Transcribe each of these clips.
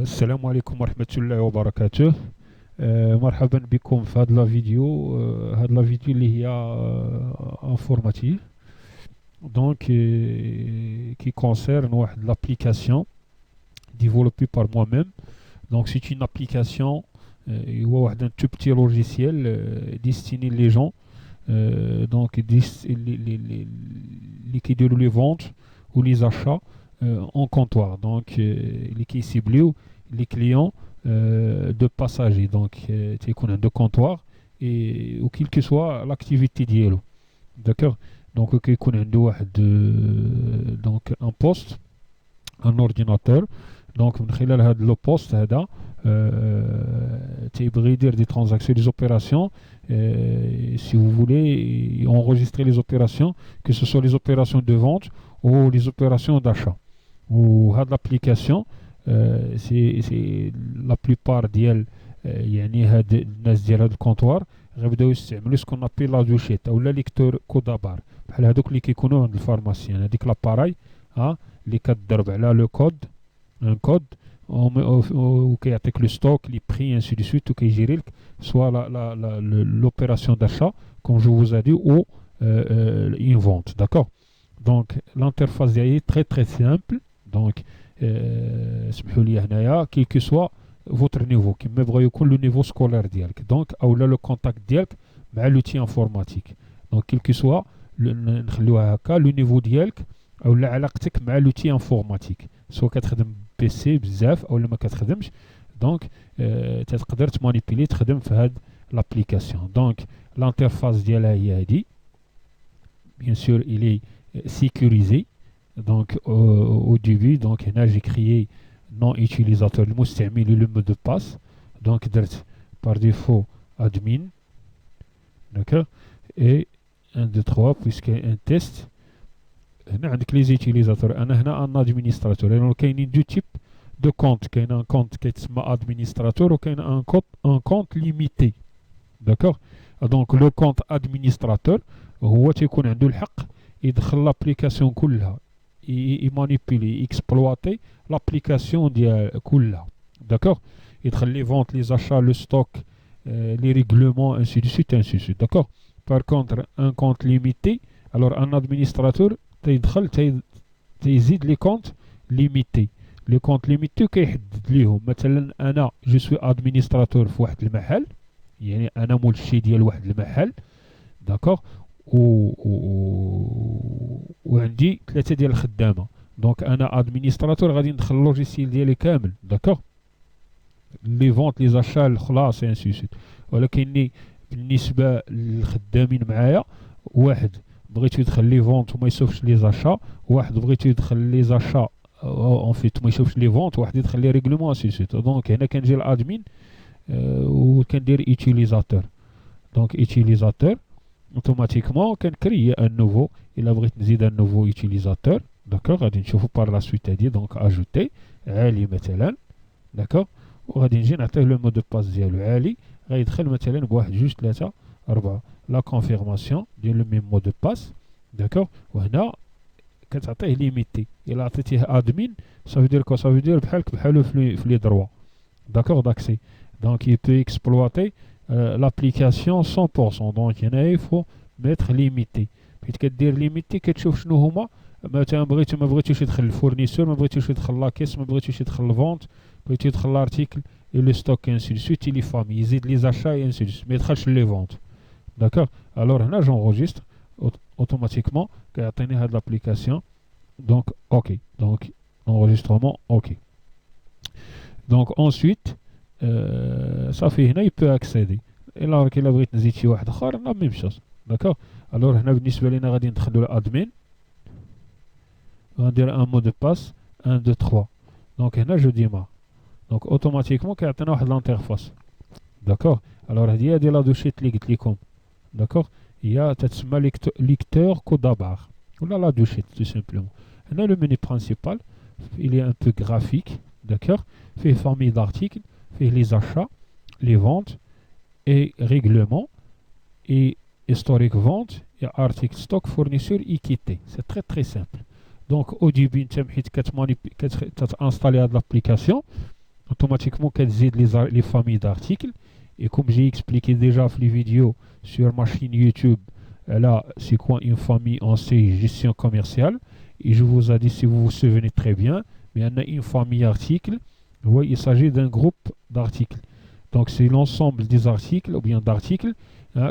السلام عليكم ورحمة الله وبركاته. مرحبا بكم في هذا الفيديو. هذا الفيديو اللي هي انفورماتيف donc qui concerne واحد l'application développée par moi-même. Donc c'est une application هو واحد un tout petit logiciel destiné les gens donc les qui déroulent les ventes ou les achats en comptoir. Donc les qui ciblent les clients de passagers donc de comptoir et ou quelle que soit l'activité ديالو. D'accord. Donc كيكون عنده واحد donc un poste un ordinateur. Donc من خلال هذا لو بوست هذا تيبغي يدير des transactions des opérations si vous voulez enregistrer les opérations, que ce soit les opérations de vente ou les opérations d'achat. Ou هاد l'application c'est la plupart ديال يعني هاد الناس ديال هاد الكونطوار غيبداو يستعملوا سكون ابيل لا دوشيت اولا ليكتور كودابار بحال هادوك اللي كيكونوا عند الفارماسيان. هذيك لاباراي اللي كتضرب على لو كود ان كود وكيعطيك لو ستوك لي بري انسي دو سويت وكيجيري لك سوا l'opération d'achat comme je vous ai dit ou une vente. D'accord. Donc l'interface est très très simple. Donc سمحوا لي هنايا quel que soit votre niveau كيما بغا يكون لو نيفو سكولير ديالك دونك اولا لو كونتاكت ديالك مع لوتي انفورماتيك. دونك كيل كو سوا نخليوها هكا لو نيفو ديالك اولا علاقتك مع لوتي انفورماتيك سواء كتخدم بي سي بزاف اولا ما كتخدمش. دونك تقدر تمانيبيلي تخدم في هاد لابليكاسيون. دونك الانترفاس ديالها هي هادي bien sûr il est sécurisé. Donc au début donc هنا j'ai créé nom utilisateur المستعمل le mot de passe. Donc درت par défaut admin. D'accord. Et 1 2 3 puisque un test هنا عندك les utilisateurs. انا هنا un administrateur لانه كاينين دو تيب de compte. كاين un compte كيتسمى administrateur وكاين un compte limité. D'accord. Donc le compte administrateur هو تيكون عنده الحق يدخل لابليكاسيون كلها يمانيبيلي اكسبلواتي لابليكاسيون ديال كلها. داكوغ. يدخل لي فونت لي زاشا لو ستوك لي ريغلومون انسي دو سويت انسي دو سويت. داكوغ. بار كونتر ان كونت ليميتي الور ان ادمينستراتور تيدخل تيزيد لي كونت ليميتي. لي كونت ليميتي كيحدد ليهم مثلا انا جو سوي ادمينستراتور في واحد المحل يعني انا مولشي ديال واحد المحل. داكوغ. وعندي 3 ديال الخدامه. دونك انا ادمينستراتور غادي ندخل اللوجيسيال ديالي كامل. داكوغ. لي فونت لي زاشا الخلاص انسي سويت. ولكن بالنسبه للخدامين معايا واحد بغيتو يدخل لي فونت وما يشوفش لي زاشا واحد بغيتو يدخل لي زاشا اون فيت ما يشوفش لي فونت واحد يدخل لي ريغلومون انسي سويت. دونك هنا كنجي الادمين وكندير utilisateur. دونك utilisateur automatiquement كنكري ان نوفو الا بغيت نزيد ان نوفو utilisateur. داكوغ. غادي نشوفو بار لا سويت هادي دونك اجوتي عالي مثلا. داكوغ. وغادي نجي نعطيه لو مود دو باس ديالو عالي غيدخل مثلا بواحد جوج 3 4 لا كونفيرماسيون ديال لو ميم مود دو باس. داكوغ. وهنا كتعطيه ليميتي الا عطيتيه ادمين صافي دير كو صافي دير بحالو في لي دروا. داكوغ داكسي. دونك il peut exploiter l'application 100%. دونك هنا il faut mettre limité. حيت كدير ليميتي كتشوف شنو هما مثلا ما بغيتوش يدخل الفورنيسور ما بغيتوش يدخل لاكيس ما بغيتوش يدخل الفونت بغيتو يدخل لارتيكل اي لو ستوك انسي دو سويت لي فامي يزيد لي زاشا انسي دو سويت ما يدخلش لي فونت. داكوغ. الور هنا جونغوجيستر اوتوماتيكمون كيعطيني هاد لابليكاسيون. دونك اوكي. دونك enregistrement اوكي. دونك انسويت صافي هنا يبو اكسيدي الا بغيت نزيد شي واحد اخر لا ميم شوز. داكوغ. الور هنا بالنسبه لينا غادي ندخلو لادمين وندير ان مود دو باس 1 2 3. دونك هنا جو ديمار. دونك اوتوماتيكمون كيعطينا واحد لانترفاس. داكوغ. الور هادي هي لا دوشيت اللي قلت لكم. داكوغ. هي تتسمى ليكتور كودابار ولا لا دوشيت تو سامبلومون. هنا لو ميني برينسيبال il est un peu graphique. D'accord. فيه famille d'articles فيه les achats les ventes et règlements et historique vente et article stock fournisseur équité. C'est très très simple. Donc au début انت حيت كتانستالي هاد l'application automatiquement كتزيد les familles d'articles. Et comme j'ai expliqué déjà dans les vidéos sur ma chaîne YouTube, là, c'est quoi une famille en C, gestion commerciale. Et je vous ai dit, si vous vous souvenez très bien, mais il y en a une famille articles. Oui, il s'agit d'un groupe d'articles. Donc, c'est l'ensemble des articles ou bien d'articles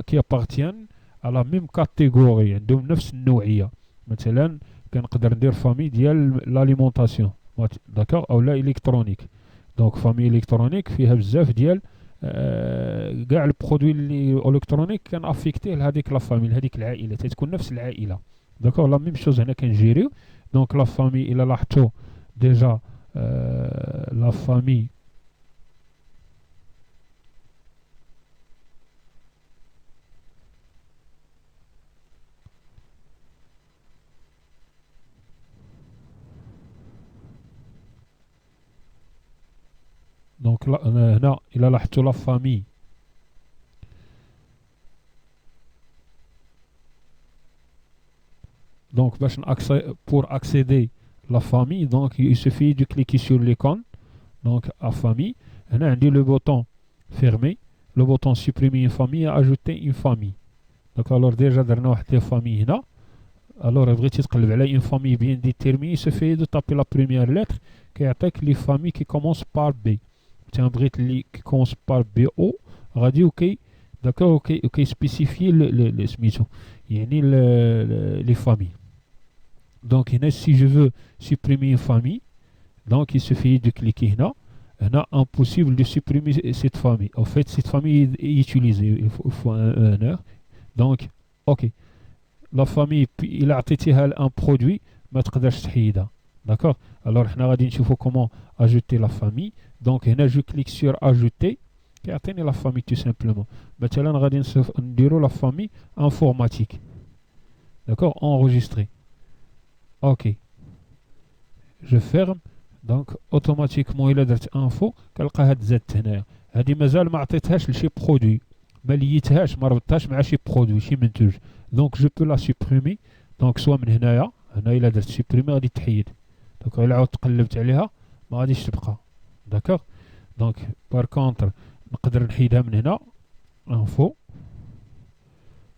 qui appartiennent à la même catégorie. عندهم نفس النوعية. مثلا كنقدر ندير famille ديال l'alimentation. D'accord? أو لا électronique. Donc, famille électronique فيها بزاف ديال كاع البرودوي اللي الكترونيك كان افيكتيه لهذيك لا فامي لهذيك العائله تتكون نفس العائله داكوغ لا ميم شوز هنا كنجيريو دونك لا فامي الى لاحظتوا ديجا لا فامي دونك هنا الى لاحظتوا لا فامي Donc, pour accéder à la famille, donc, il suffit de cliquer sur l'icône, donc à famille. On a le bouton fermé, le bouton supprimer une famille et ajouter une famille. Donc, alors déjà, on a une famille là. Alors, une famille bien déterminée, il suffit de taper la première lettre qui attaque les familles qui commencent par B. C'est un brit qui commence par BO. Radio, OK. D'accord, OK, spécifier le SMISO. Il y a les familles. Donc, si je veux supprimer une famille, donc il suffit de cliquer là. Il est impossible de supprimer cette famille. En fait, cette famille est utilisée. Il faut un heure. Donc, OK. La famille, il a acheté un produit, mais tu peux pas. D'accord? Alors, il faut comment ajouter la famille. Donc, je clique sur ajouter. Et atteindre la famille tout simplement. Maintenant, on va dire la famille informatique. D'accord? Enregistrer. OK. Je ferme. Donc, automatiquement, il a dit info. كنلقى هاد Z هنايا. هادي مازال ما عطيتهاش لشي برودوي. ما ليتهاش ما ربطتهاش مع شي برودوي شي منتوج. Donc, je peux la supprimer. Donc, soit من هنايا. هنا إلا درت supprimer غادي تحيد. Donc, إلا عاود تقلبت عليها ما غاديش تبقى. D'accord? Donc, par contre, نقدر نحيدها من هنا. Info.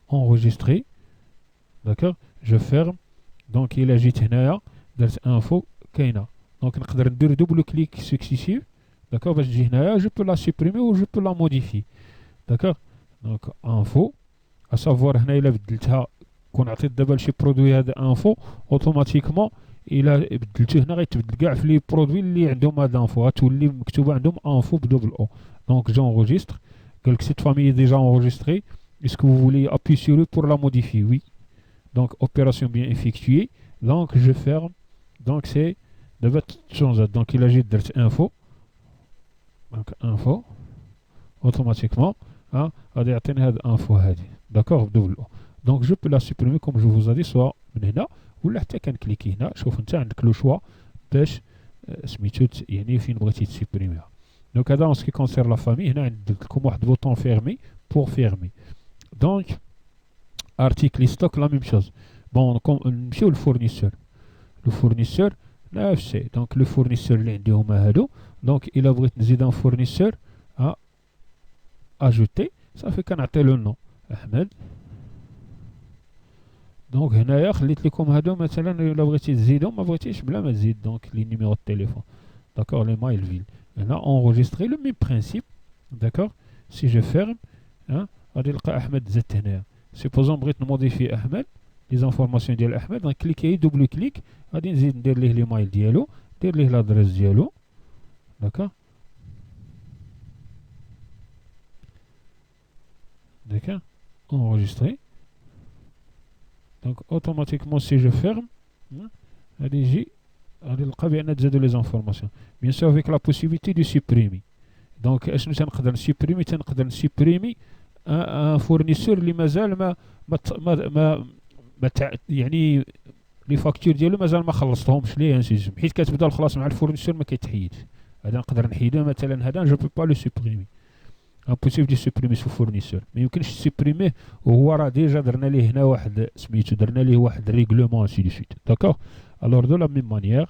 Enregistrer. D'accord? Je ferme. Donc, il a جيت هنايا درت info كاينه. Donc, نقدر ندير double clic successif. D'accord? باش تجي هنايا je peux la supprimer ou je peux la modifier. D'accord? Donc, info. À savoir هنا إلا بدلتها كون عطيت دابا لشي برودوي هذا info automatiquement إلا بدلته هنا غيتبدل كاع في لي برودوي اللي عندهم هاد info غتولي مكتوبه عندهم info بدوبل او. Donc, j'enregistre. Donc, cette famille est déjà enregistrée. Est-ce que vous voulez appuyer sur eux pour la modifier? Oui. Donc, opération bien effectuée. Donc, je ferme. Donc, c'est de votre chose. Donc, il agit d'info. Donc, info. Automatiquement. Info. D'accord? Donc, je peux la supprimer comme je vous ai dit, soit là, ou là, tu peux cliquer là. Je vous ai le choix. باش سميتو يعني فين بغيتي تسيبريميها. Donc, en ce qui concerne la famille, il y a un bouton fermé pour fermer. Donc, article stock, la même chose. Bon, monsieur le fournisseur. Le fournisseur, là, c'est donc le fournisseur, donc, il a besoin d'un fournisseur à ajouter. Ça fait qu'on a tel le nom. Ahmed. Donc, هنايا خليت لكم هادو مثلا إلا بغيتي تزيدهم ما بغيتيش بلا ما تزيد donc les numéros de téléphone. D'accord, les mails ville. Là, enregistrer le même principe. D'accord? Si je ferme, غادي نلقى أحمد زدت هنايا. Supposons بغيت نموديفي أحمد les informations ديال أحمد غنكليكي دوبل كليك غادي نزيد ندير ليه لي مايل ديالو ندير ليه لادريس ديالو. D'accord? D'accord? Enregistrer. Donc automatiquement si je ferme غادي يجي غادي نلقى بأن تزادوا les informations. Bien sûr avec la possibilité de supprimer. Donc اشنو تنقدر نسيبريمي تنقدر نسيبريمي ان فورنيسور اللي مازال ما يعني لي فاكتور ديالو مازال ما خلصتهمش ليه نسيتهم حيت كتبدا الخلاص مع الفورنيسور ما كيتحيدش. هذا نقدر نحيدو مثلا هذا جو بو با لو سوبريمي. امبوسيبل دو سوبريمي سو فورنيسور ما يمكنش تسوبريميه وهو راه ديجا درنا ليه هنا واحد سميتو درنا ليه واحد ريغلومون سي دو سويت. داكوغ الوغ دو لا ميم مانيير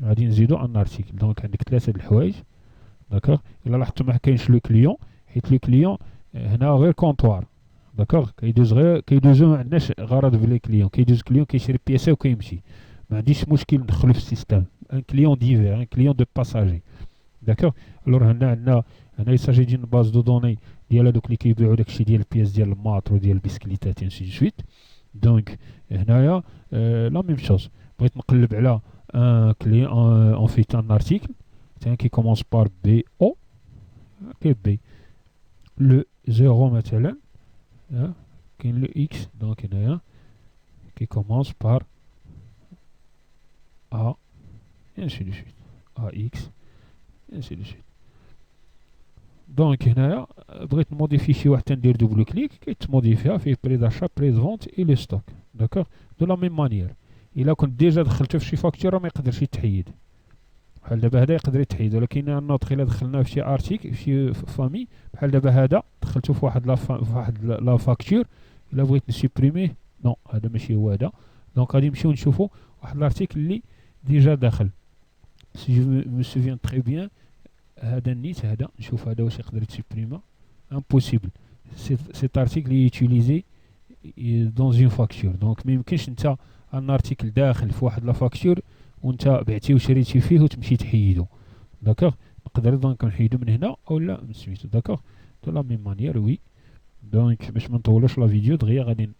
غادي نزيدو ان ارتيكل. دونك عندك ثلاثه د الحوايج داكوغ. الا لاحظتوا ما كاينش لو كليون، حيت لو كليون هنا غير كونطوار، داكوغ. كيدوزو ما عندناش غرض بلي كليون، كيدوز كليون كيشري بياسه وكيمشي، ما عنديش مشكل ندخلو في السيستم ان كليون ديفير، ان كليون دو باساجي، داكوغ. الور هنا عندنا، هنا يساجي ديال باز دو دوني ديال هادوك اللي كيبيعوا داكشي ديال البياس ديال الماطر وديال البسكليتات انسي دو سويت. دونك هنايا لا ميم شوز. بغيت نقلب على ان كليون اون فيت ان ارتيكل qui commence par BO, ok, B. Le 0 مثلا, كاين le X, donc il y a qui commence par A, et ainsi de suite. AX, et ainsi de suite. Donc هنايا بغيت نموديفي شي واحد تندير دوبل كليك كيتموديفيها فيه بري داشا بري فونت اي لو ستوك، داكوغ. دو لا ميم مانيير الا كنت ديجا دخلته في شي فاكتوره ما يقدرش يتحيد، بحال دابا هذا يقدر يتحيد، ولكن النوط الا دخلناه في شي ارتيكل في شي فامي بحال دابا هذا دخلته في واحد لا فاكتور، الا بغيت نسيبريميه نو هذا ماشي هو هذا. دونك غادي نمشيو نشوفوا واحد الارتيكل اللي ديجا داخل. سي جو مو سوفيان تري بيان هذا النيت هذا، نشوف هذا واش يقدر يتسيبريما. امبوسيبل، سي ارتيكل لي يوتيليزي دون اون فاكتور، دونك ما يمكنش انت ان ارتيكل داخل في واحد لا فاكتور وانت بعتي وشريتي فيه وتمشي تحيدو، داكوغ. نقدر دونك نحيدو من هنا اولا من سميتو، داكوغ. دو لا ميم مانيير وي. دونك باش ما نطولوش لا فيديو دغيا غادي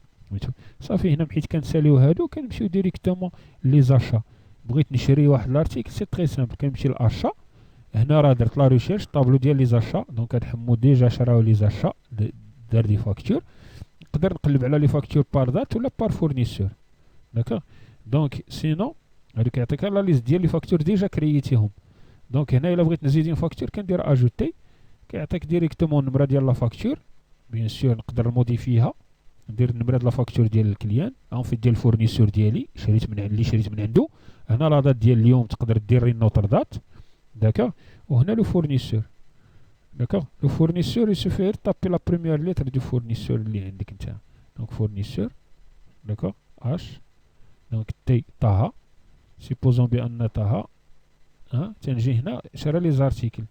صافي. هنا حيت كنساليو هادو كنمشيو ديريكتومون لي زاشا. بغيت نشري واحد لارتيكل سي تري سامبل، كنمشي لاشا، هنا راه درت لا ريشيرش طابلو ديال لي زاشا، دونك هاد حمو ديجا شراو لي زاشا دار دي فاكتور. نقدر نقلب على لي فاكتور بار دات ولا بار فورنيسور، داكوغ. دونك سينو هادوك يعطيك لا ليست ديال لي فاكتور ديجا كرييتيهم. دونك هنا الا بغيت نزيد اون فاكتور كندير اجوتي، كيعطيك ديريكتومون النمره ديال لا فاكتور. بيان سور نقدر نموديفيها، ندير النمره ديال لا فاكتور ديال الكليان اون فيت ديال الفورنيسور ديالي شريت من عنده. هنا لا دات ديال اليوم تقدر دير نوتر دات، داكوغ. وهنا لو فورنيسور، داكوغ. لو فورنيسور يسوفي طابي لا بروميير ليتر دو فورنيسور اللي عندك انت. دونك فورنيسور، داكوغ، اش، دونك تي طه. سيبوزون بان طه تنجي هنا شرا لي زارتيكل،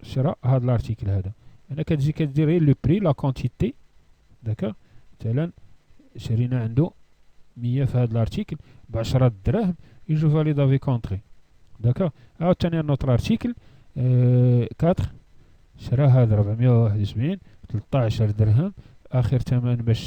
شرا هاد الارتيكل هذا. هنا كتجي كدير غير لو بري لا كونتيتي، داكوغ. مثلا شرينا عنده 100 في هاد الارتيكل ب10 دراهم، يجو فاليدا في كونطري، داكوغ. عاوتاني نوتر ارتيكل 4 شرا هذا 471 13 درهم، اخر ثمن باش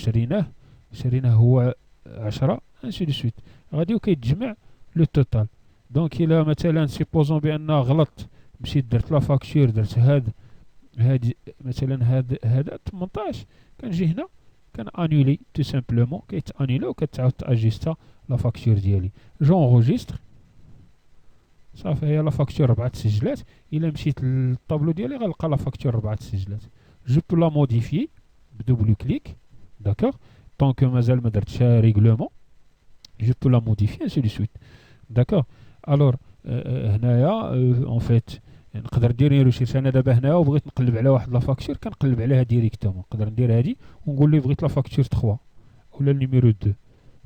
شريناه هو 10 انسي دو سويت. غادي وكيتجمع لو توتال. دونك الا مثلا سيبوزون بان غلطت مشيت درت لا فاكتور درت هاد مثلا هذا 18، كنجي هنا كان انولي تو سامبلومون، كيتانيلا وكتعاود تاجيستا لا فاكتور ديالي. جونغوجيستر صافي، هي لا فاكتور 4 سجلات. الا مشيت للطابلو ديالي غنلقى لا فاكتور 4 سجلات. جو بو لا موديفيي بدوبل كليك، داكوغ. طونك مازال ما درتش ريغلومون جو بو لا موديفيي انسي دو سويت، داكوغ. الور هنايا اون فيت نقدر ندير ريشيرش. انا دابا هنايا وبغيت نقلب على واحد لا فاكتور كنقلب عليها ديريكتومون. نقدر ندير هادي ونقول ليه بغيت لا فاكتور 3 ولا النيميرو 2،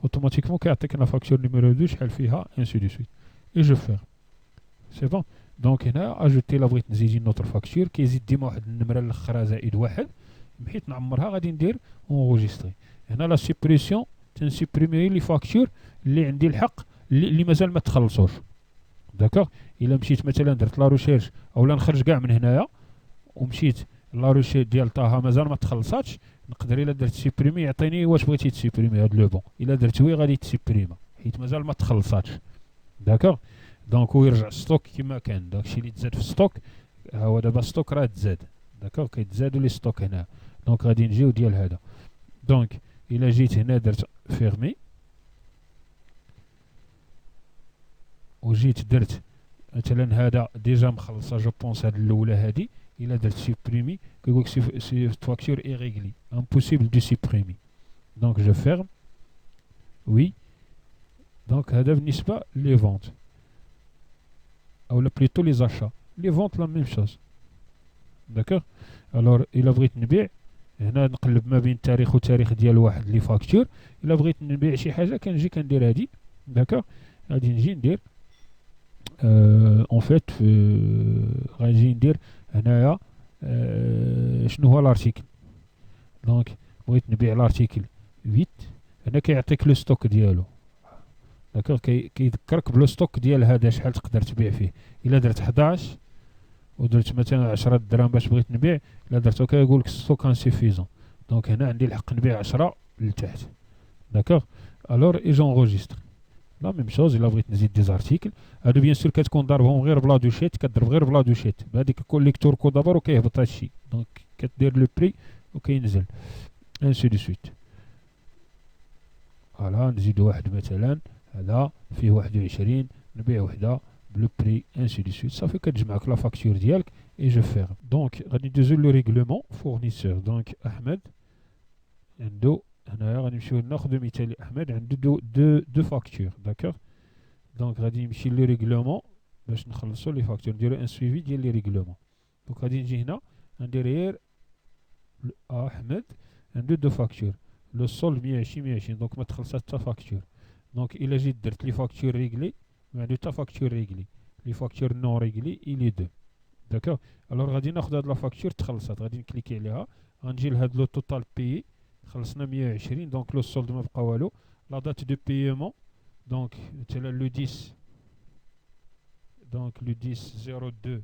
اوتوماتيكمون كيعطيك لا فاكتور نيميرو 2 شحال فيها انسي دو سويت. اي جو فيغ سي بون. دونك هنا اجوتي لا بغيت نزيد نوتر فاكتور كيزيد ديما واحد النمره الاخرى زائد واحد، بحيث نعمرها غادي ندير اونغوجيستري. هنا لا سيبريسيون تنسيبريمي لي فاكتور اللي عندي الحق اللي مازال ما تخلصوش، داكوغ. الا مشيت مثلا درت لا ريشيرش اولا نخرج كاع من هنايا ومشيت لا ريشيرش ديال طه مازال ما تخلصاتش، نقدر الا درت سيبريمي يعطيني واش بغيتي تسيبريمي هاد لو بون. الا درت وي غادي تسيبريما حيت مازال ما تخلصاتش، داكوغ. دونك هو يرجع ستوك كما كان. داكشي اللي تزاد في ستوك ها هو دابا ستوك راه تزاد، داكوغ. كيتزادوا لي ستوك هنا. دونك غادي نجيو ديال هذا. دونك الا جيت هنا درت فيرمي وجيت درت مثلا هذا ديجا مخلصه جو بونس هاد الاولى هادي، الا درت سيبريمي كيقولك سي فاكتور ايريغلي امبوسيبل دو سيبريمي. دونك جو فيرم وي. دونك هذا بالنسبه لي فونت اولا بليتو لي زاشا. لي فونت لا ميم شوز، داكوغ. الور الا بغيت نبيع هنا نقلب ما بين تاريخ وتاريخ ديال واحد لي فاكتور. الا بغيت نبيع شي حاجه كنجي كندير هادي، داكوغ. غادي نجي ندير اون فيت غادي ندير هنايا شنو هو لارتيكل. دونك بغيت نبيع لارتيكل 8. هنا كيعطيك لو ستوك ديالو. داكوغ كيذكرك بلو ستوك ديال هذا شحال تقدر تبيع فيه. الا درت 11 ودرت مثلا 10 دراهم باش بغيت نبيع، الا درتو كيقول لك ستوك انسيفيزون. دونك هنا عندي الحق نبيع 10 لتحت. داكوغ الور اي جونغوجيستر لا ميم شوز. الا بغيت نزيد دي زارتيكل هادو بيان سور كتكون ضاربهم غير بلا دوشيت، كضرب غير بلا دوشيت بهاديك الكوليكتور كو دابور وكيهبط هادشي. دونك كدير لو بري وكينزل انسي دو سويت. فوالا نزيدو واحد مثلا هذا فيه 21 نبيع وحده بلو بري انسي دو سويت. صافي كتجمعك لا فاكتور ديالك اي جو فيرم. دونك غادي ندوزو لو ريغلومون فورنيسور. دونك احمد عنده هنايا غادي نمشيو ناخدو مثال احمد عنده دو فاكتور. داكوغ دونك غادي نمشي لو ريغلومون باش نخلصو لي فاكتور، نديرو ان سويفي ديال لي ريغلومون. دونك غادي نجي هنا ندير غير احمد عنده دو فاكتور لو سولد 120 دونك ما تخلصات حتى فاكتور. دونك الا جيت درت لي فاكتور ريغلي ما عنده حتى فاكتور ريغلي، لي فاكتور نون ريغلي الي دو. داكوغ الوغ غادي ناخد هاد لا فاكتور تخلصات، غادي نكليكي عليها غنجي لهاد لو توتال بيي خلصنا 120 دونك لو سولد ما بقى والو. لا دات دو بييمون دونك مثلا لو 10 دونك لو 10 02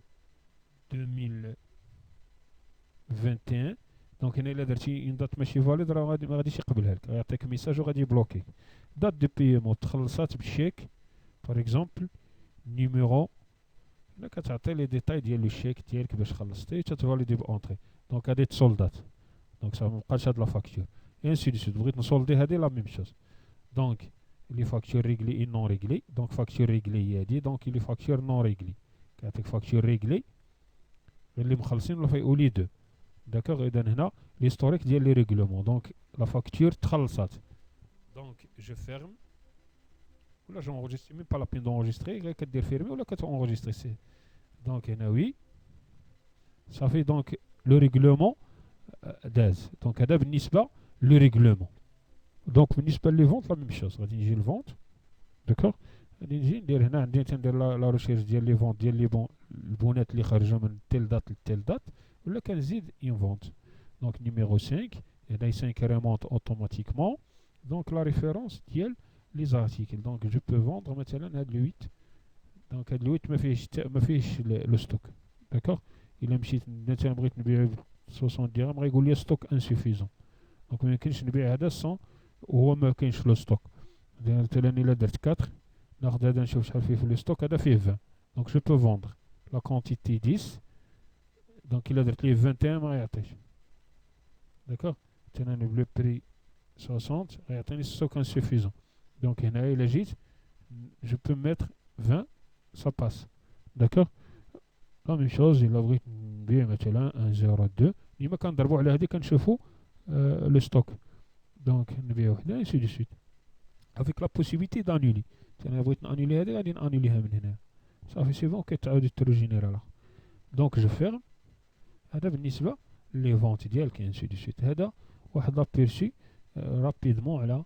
2021. دونك هنا الا درتي اون دات ماشي فاليد راه ما غاديش يقبلها لك، غيعطيك ميساج وغادي يبلوكي. دات دو بييمون تخلصات بالشيك باغ اكزومبل نيميرو. الا كتعطي لي ديتاي ديال لو شيك ديالك باش خلصتي تتفاليدي بونطري. دونك هادي تصولدات دونك صافي مبقاش هاد لا فاكتور انسي دو سويت. بغيت نسولدي هادي لا ميم شوز. دونك لي فاكتور ريغلي اي نون ريغلي. دونك فاكتور ريغلي هي هادي. دونك لي فاكتور نون ريغلي كيعطيك فاكتور ريغلي غير اللي مخلصين ولا في اولي دو. داكوغ اذا هنا ليستوريك ديال لي ريغلومون. دونك لا فاكتور تخلصات. دونك جو فيرم ولا جونغوجيستري ميم با لا بين دونغوجيستري غير كدير فيرمي ولا كتونغوجيستري سي. دونك هنا وي صافي. دونك لو ريغلومون داز. دونك هذا بالنسبه لو ريغلومون. دونك بالنسبه لي فونت لا ميم شوز غادي نجي لفونت. داكوغ غادي نجي ندير هنا عندي تندير لا ريشيرش ديال لي فونت ديال لي بون البونات اللي خرجوا من تيل دات لتيل دات ولا كنزيد اون فونت. دونك نيميرو 5 هنا 5 ريمونت اوتوماتيكمون. دونك لا ريفيرونس ديال لي زارتيكل. دونك جو بو فوندر مثلا هاد لو 8. دونك هاد لو 8 ما فيهش لو ستوك. داكوغ الا مشيت مثلا بغيت نبيع 60 درهم غيقول لي ستوك انسوفيزون. دونك ما يمكنش نبيع هذا 100 وهو ما كاينش لو ستوك. مثلا الا درت 4 ناخذ هذا نشوف شحال فيه في لو ستوك. هذا فيه 20 دونك جو بو فوندر لا كونتيتي 10. دونك الا درت ليه 21 ما يعطيش. داكوغ مثلا بلو بري 60 غيعطيني ستوك انسوفيزون. دونك هنا الا جيت جو بو ميتر 20 سا باس. داكوغ لا ميم شوز الا بغيت نبيع مثلا 1.02 ديما كنضربو على هادي كنشوفو لو ستوك. دونك نبيع وحده انسي دو سويت افيك لا بوسيبيتي دانولي. انا بغيت نانولي هادي غادي نانوليها من هنا صافي سي بون كتعاود تروجينيرالها. دونك جو فيرم. هذا بالنسبه لي فونت ديالك انسي دو سويت. هذا واحد لابيرسي رابيدمون على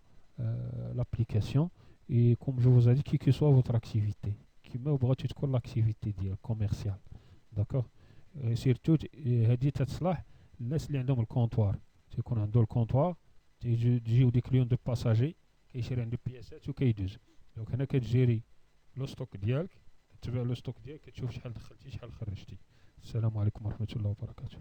l'application et comme je vous ai dit qui que soit votre activité كيما بغاتي تكون لاكتيفيتي ديالك كوميرسيال. داكوغ سيرتو هادي تتصلح الناس اللي عندهم الكونطوار تيكون عنده الكونطوار تيجيو دي كليون دو باساجي كيشري عنده بياسات وكيدوز. دونك هنا كتجيري لو ستوك ديالك كتبع لو ستوك ديالك كتشوف شحال دخلتي شحال خرجتي. السلام عليكم ورحمه الله وبركاته.